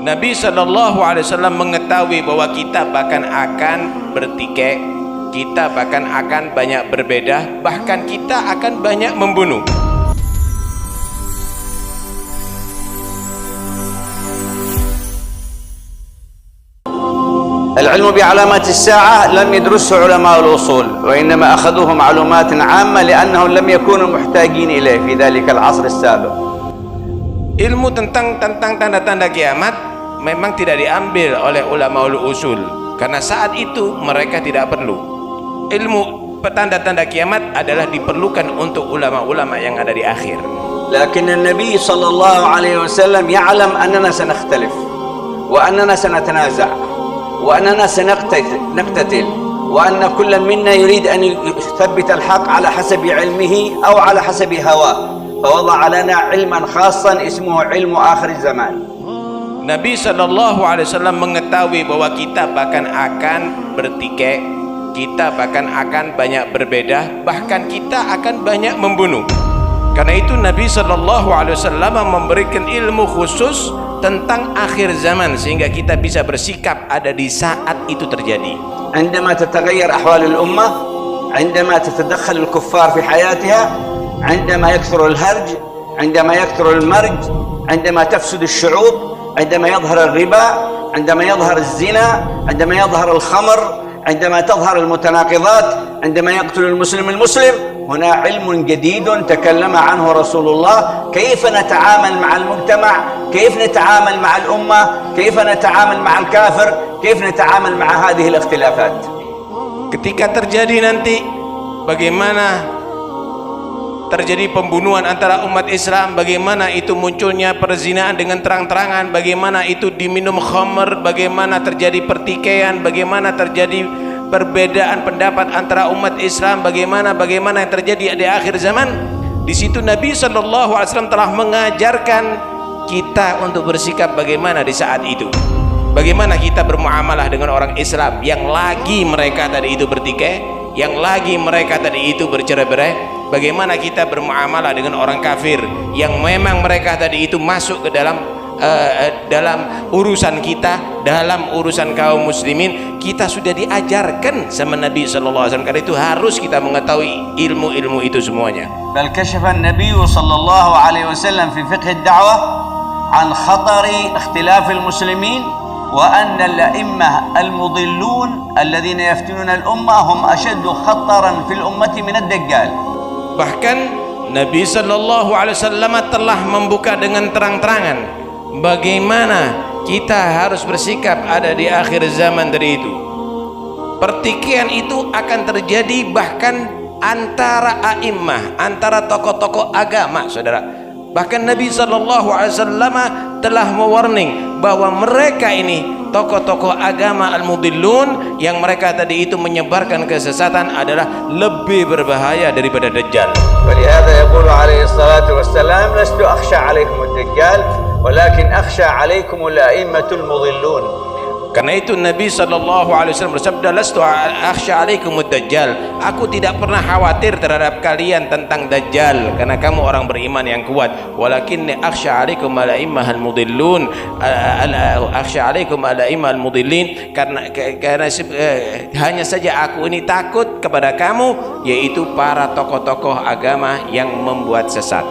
Nabi SAW mengetahui bahwa kita bahkan akan bertikai, kita bahkan akan banyak berbeda, bahkan kita akan banyak membunuh. العلم بعلامات الساعة لم يدرسه علماء الأصول، وإنما أخذوه معلومات عامة لأنهم لم يكونوا محتاجين إليه في ذلك العصر السابق. Ilmu tentang tanda-tanda kiamat memang tidak diambil oleh ulama usul, karena saat itu mereka tidak perlu. Ilmu tanda-tanda kiamat adalah diperlukan untuk ulama-ulama yang ada di akhir. لكن النبي صلى الله عليه وسلم يعلم أننا سنختلف وأننا سنتنازع وأننا سنقتتل وأن كل منا يريد أن يثبت الحق على حسب علمه أو على حسب هواه، فوضع لنا علما خاصا اسمه علم آخر الزمان. Nabi SAW mengetahui bahwa kita bahkan akan bertikai, kita bahkan akan banyak berbeda, bahkan kita akan banyak membunuh. Karena itu Nabi SAW memberikan ilmu khusus tentang akhir zaman sehingga kita bisa bersikap ada di saat itu terjadi. عندما تتغير أحوال الأمة، عندما تتدخل الكفار في حياتها، عندما يكثر الهرج، عندما يكثر المرج، عندما تفسد الشعوب، عندما يظهر الربا، عندما يظهر الزنا، عندما يظهر الخمر، عندما تظهر المتناقضات، عندما يقتل المسلم المسلم، هنا علم جديد تكلم عنه رسول الله، كيف نتعامل مع المجتمع، كيف نتعامل مع الأمة، كيف نتعامل مع الكافر، كيف نتعامل مع هذه الاختلافات. Ketika terjadi nanti bagaimana terjadi pembunuhan antara umat Islam, bagaimana itu munculnya perzinaan dengan terang-terangan, bagaimana itu diminum khamr, bagaimana terjadi pertikaian, bagaimana terjadi perbedaan pendapat antara umat Islam, bagaimana yang terjadi di akhir zaman. Di situ Nabi SAW telah mengajarkan kita untuk bersikap bagaimana di saat itu. Bagaimana kita bermuamalah dengan orang Islam yang lagi mereka tadi itu bertikai, yang lagi mereka tadi itu bercerai-berai. Bagaimana kita bermuamalah dengan orang kafir yang memang mereka tadi itu masuk ke dalam urusan kita, dalam urusan kaum muslimin. Kita sudah diajarkan sama Nabi SAW, karena itu harus kita mengetahui ilmu-ilmu itu semuanya. بل كشف النبي صلى الله عليه وسلم في فقه الدعوة عن خطر اختلاف المسلمين، وأن الأئمة المضلون الذين يفتنون الأمة هم أشد خطرا في الأمة من الدجال. Bahkan Nabi SAW telah membuka dengan terang-terangan bagaimana kita harus bersikap ada di akhir zaman dari itu. Pertikaian itu akan terjadi bahkan antara a'immah, antara tokoh-tokoh agama, saudara. Bahkan Nabi SAW telah mewarning bahwa mereka ini tokoh-tokoh agama al-mudillun yang mereka tadi itu menyebarkan kesesatan adalah lebih berbahaya daripada Dajjal. ولهذا يقول عليه الصلاة والسلام لست أخشى عليكم الدجال ولكن أخشى عليكم الأئمة المضلون. Karena itu Nabi SAW bersabda, lastu akhsha alaikumud dajjal, aku tidak pernah khawatir terhadap kalian tentang Dajjal karena kamu orang beriman yang kuat, walakinni akhsha alaikum al-a'immahal mudillun, akhsha alaikum al-a'immahal mudillin, karena hanya saja aku ini takut kepada kamu, yaitu para tokoh-tokoh agama yang membuat sesat.